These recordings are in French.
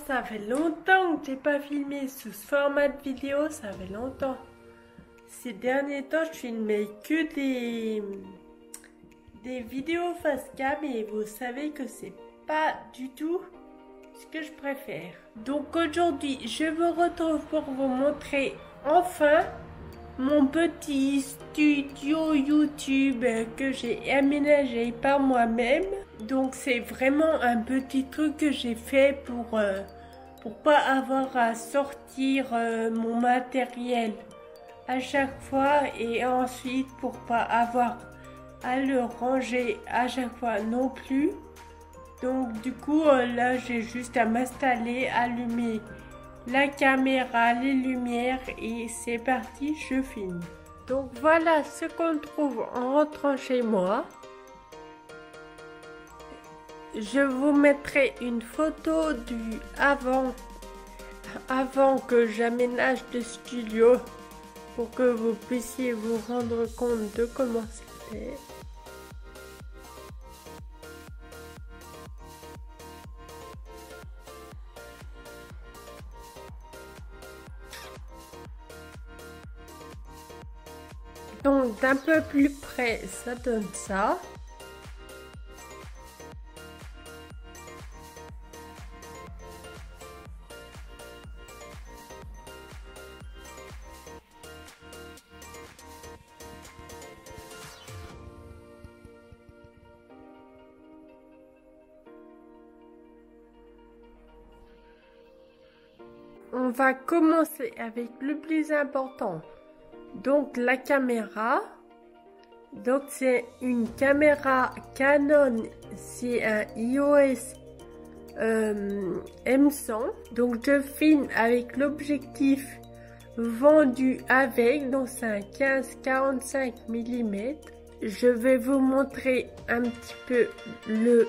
Ça fait longtemps que j'ai pas filmé sous ce format de vidéo, ça fait longtemps. Ces derniers temps, je filmais que des vidéos face cam et vous savez que c'est pas du tout ce que je préfère. Donc aujourd'hui, je vous retrouve pour vous montrer enfin mon petit studio YouTube que j'ai aménagé par moi-même. Donc c'est vraiment un petit truc que j'ai fait pour pas avoir à sortir mon matériel à chaque fois et ensuite pour pas avoir à le ranger à chaque fois non plus. Donc du coup là j'ai juste à m'installer, allumer la caméra, les lumières et c'est parti, je filme. Donc voilà ce qu'on trouve en rentrant chez moi. Je vous mettrai une photo du avant que j'aménage le studio pour que vous puissiez vous rendre compte de comment c'était. Donc d'un peu plus près, ça donne ça. On va commencer avec le plus important. Donc la caméra. Donc c'est une caméra Canon, c'est un EOS M100. Donc je filme avec l'objectif vendu avec, donc c'est un 15-45 mm. Je vais vous montrer un petit peu le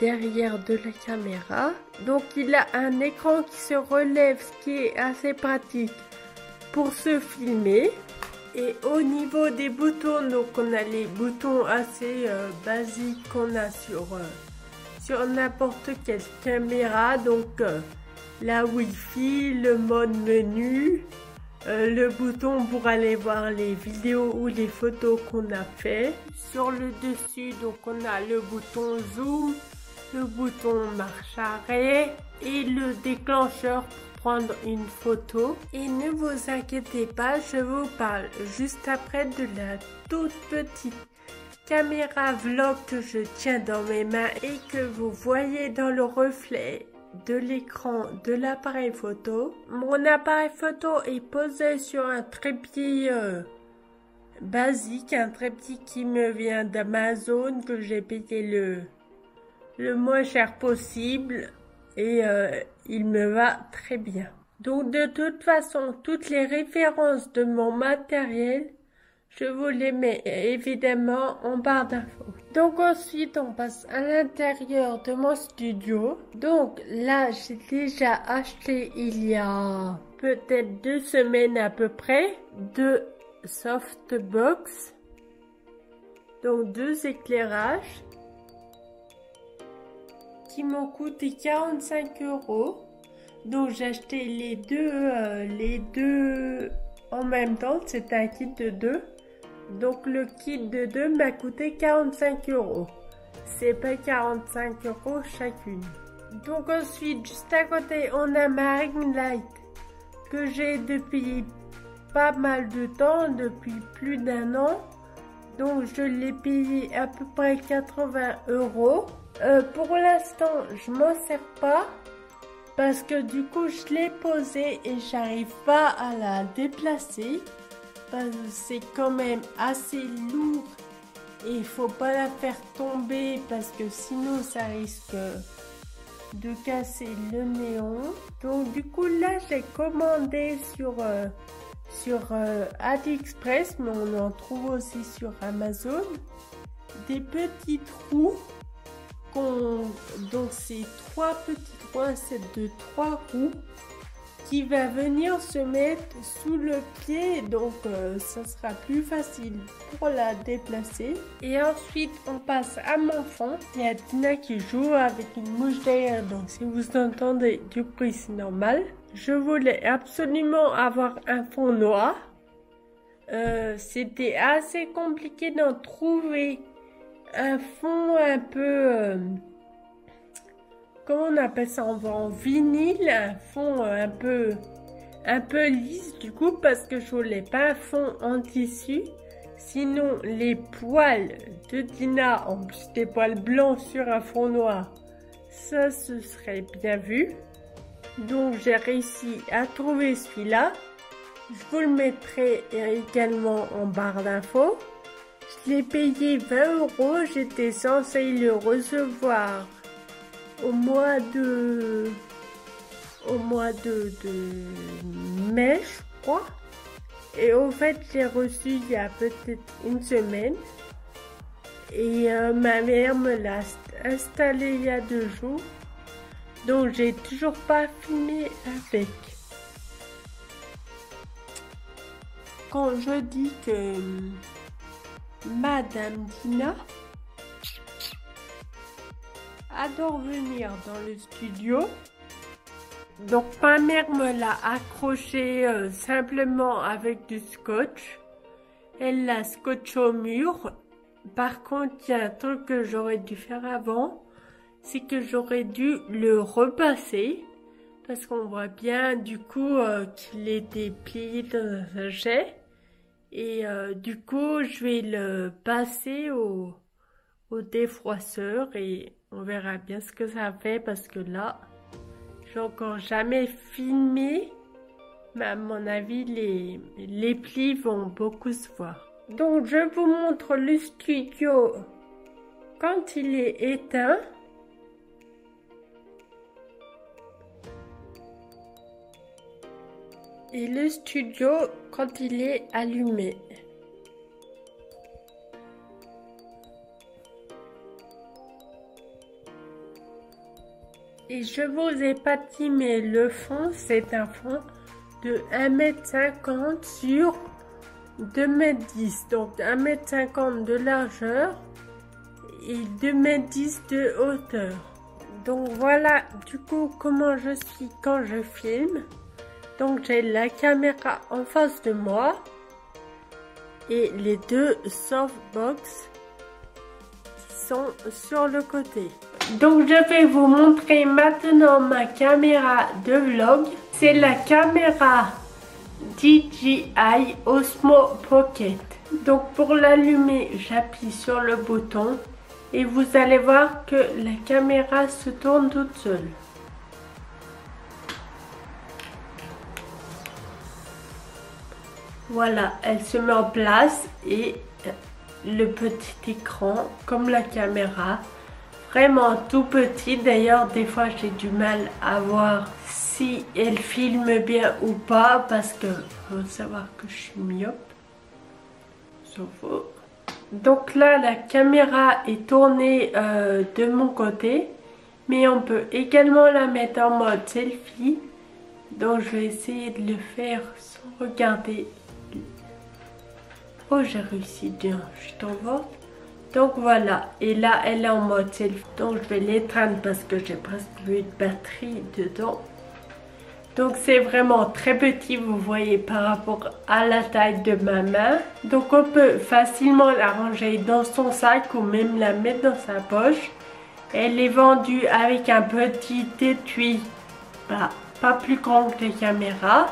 derrière de la caméra. Donc il a un écran qui se relève, ce qui est assez pratique pour se filmer. Et au niveau des boutons, donc on a les boutons assez basiques qu'on a sur n'importe quelle caméra. Donc la Wi-Fi, le mode menu, le bouton pour aller voir les vidéos ou les photos qu'on a fait. Sur le dessus, donc on a le bouton zoom, le bouton marche arrêt et le déclencheur pour prendre une photo. Et ne vous inquiétez pas, je vous parle juste après de la toute petite caméra vlog que je tiens dans mes mains et que vous voyez dans le reflet de l'écran de l'appareil photo. Mon appareil photo est posé sur un trépied basique, un trépied qui me vient d'Amazon, que j'ai payé le moins cher possible et il me va très bien. Donc de toute façon, toutes les références de mon matériel, je vous les mets évidemment en barre d'infos. Donc ensuite, on passe à l'intérieur de mon studio. Donc là, j'ai déjà acheté il y a peut-être 2 semaines à peu près, 2 softbox. Donc 2 éclairages qui m'ont coûté 45 €. Donc j'ai acheté les deux en même temps, c'est un kit de 2. Donc le kit de 2 m'a coûté 45 €. C'est pas 45 € chacune. Donc ensuite, juste à côté, on a ma ring light que j'ai depuis pas mal de temps, depuis plus d'1 an. Donc je l'ai payé à peu près 80 €. Pour l'instant, je m'en sers pas parce que du coup, je l'ai posée et j'arrive pas à la déplacer parce que c'est quand même assez lourd et il faut pas la faire tomber parce que sinon ça risque de casser le néon. Donc du coup là, j'ai commandé sur AliExpress, mais on en trouve aussi sur Amazon, des petits trous. Donc c'est 3 petits trous, un set de 3 roues qui va venir se mettre sous le pied, donc ça sera plus facile pour la déplacer. Et ensuite on passe à mon fond. Il y a Tina qui joue avec une mouche derrière, donc si vous entendez du bruit c'est normal. Je voulais absolument avoir un fond noir. C'était assez compliqué d'en trouver un fond un peu... comment on appelle ça en vinyle, un fond un peu lisse du coup, parce que je voulais pas un fond en tissu, sinon les poils de Tina, en plus des poils blancs sur un fond noir, ça se serait bien vu. Donc j'ai réussi à trouver celui-là. Je vous le mettrai également en barre d'infos. Je l'ai payé 20 €, j'étais censée le recevoir au mois de mai, je crois. Et au fait, j'ai reçu il y a peut-être une semaine. Et ma mère me l'a installé il y a 2 jours. Donc, j'ai toujours pas filmé avec. Quand je dis que Madame Tina adore venir dans le studio. Donc ma mère me l'a accroché simplement avec du scotch. Elle l'a scotché au mur. Par contre, il y a un truc que j'aurais dû faire avant, c'est que j'aurais dû le repasser. Parce qu'on voit bien du coup qu'il était plié dans un sachet. Et du coup, je vais le passer au défroisseur et on verra bien ce que ça fait, parce que là, j'ai encore jamais filmé, mais à mon avis, les plis vont beaucoup se voir. Donc, je vous montre le studio quand il est éteint. Et le studio quand il est allumé. Et je vous ai pas dit, mais le fond, c'est un fond de 1,50 m sur 2,10 m. Donc 1,50 m de largeur et 2,10 m de hauteur. Donc voilà du coup comment je suis quand je filme. Donc j'ai la caméra en face de moi et les deux softbox qui sont sur le côté. Donc je vais vous montrer maintenant ma caméra de vlog. C'est la caméra DJI Osmo Pocket. Donc pour l'allumer, j'appuie sur le bouton et vous allez voir que la caméra se tourne toute seule. Voilà, elle se met en place et le petit écran comme la caméra, vraiment tout petit. D'ailleurs, des fois j'ai du mal à voir si elle filme bien ou pas, parce que faut savoir que je suis myope. Donc là, la caméra est tournée de mon côté, mais on peut également la mettre en mode selfie. Donc je vais essayer de le faire sans regarder. Oh, j'ai réussi bien, je suis en vente. Donc voilà, et là elle est en mode selfie. Donc je vais l'éteindre parce que j'ai presque plus de batterie dedans. Donc c'est vraiment très petit, vous voyez, par rapport à la taille de ma main. Donc on peut facilement la ranger dans son sac ou même la mettre dans sa poche. Elle est vendue avec un petit étui, pas plus grand que les caméras.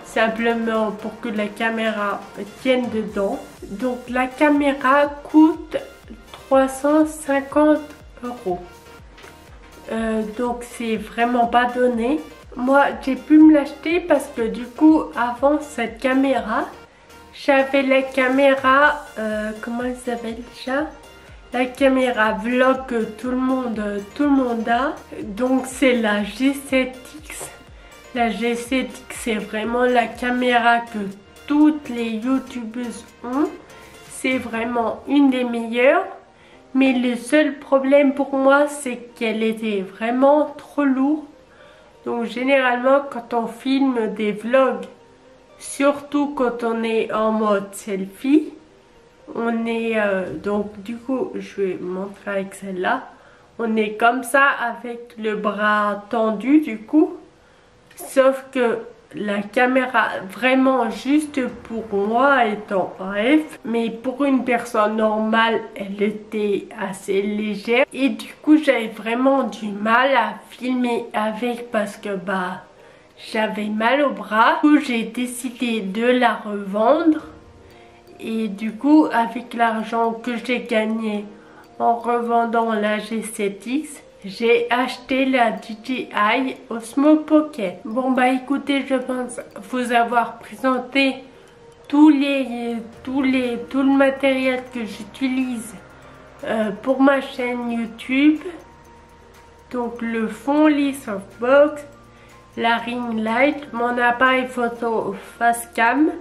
Simplement pour que la caméra tienne dedans. Donc la caméra coûte 350 €. Donc c'est vraiment pas donné. Moi j'ai pu me l'acheter parce que du coup avant cette caméra, j'avais la caméra, comment elle s'appelle déjà? La caméra vlog que tout le monde a. Donc c'est la G7X. La G7X, c'est vraiment la caméra que toutes les youtubeuses ont. C'est vraiment une des meilleures. Mais le seul problème pour moi, c'est qu'elle était vraiment trop lourde. Donc généralement quand on filme des vlogs, surtout quand on est en mode selfie, on est donc du coup je vais montrer avec celle-là, on est comme ça avec le bras tendu du coup, sauf que la caméra vraiment juste pour moi est en RF, mais pour une personne normale elle était assez légère et du coup j'avais vraiment du mal à filmer avec parce que j'avais mal au bras. Du coup j'ai décidé de la revendre et du coup avec l'argent que j'ai gagné en revendant la G7X, j'ai acheté la DJI Osmo Pocket. Bon écoutez, je pense vous avoir présenté tout le matériel que j'utilise pour ma chaîne YouTube. Donc le fond, les softbox, la ring light, mon appareil photo Facecam,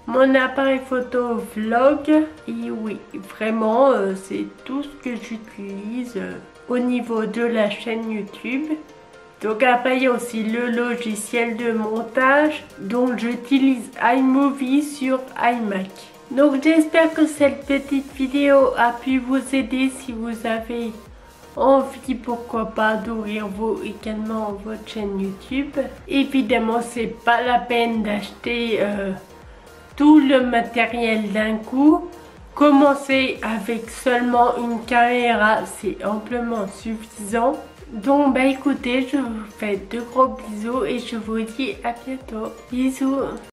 mon appareil photo vlog, et oui, vraiment c'est tout ce que j'utilise au niveau de la chaîne YouTube. Donc après il y a aussi le logiciel de montage, donc j'utilise iMovie sur iMac. Donc j'espère que cette petite vidéo a pu vous aider si vous avez envie, pourquoi pas, d'ouvrir également votre chaîne YouTube. Évidemment c'est pas la peine d'acheter tout le matériel d'un coup. Commencer avec seulement une caméra, c'est amplement suffisant. Donc écoutez, je vous fais de gros bisous et je vous dis à bientôt. Bisous.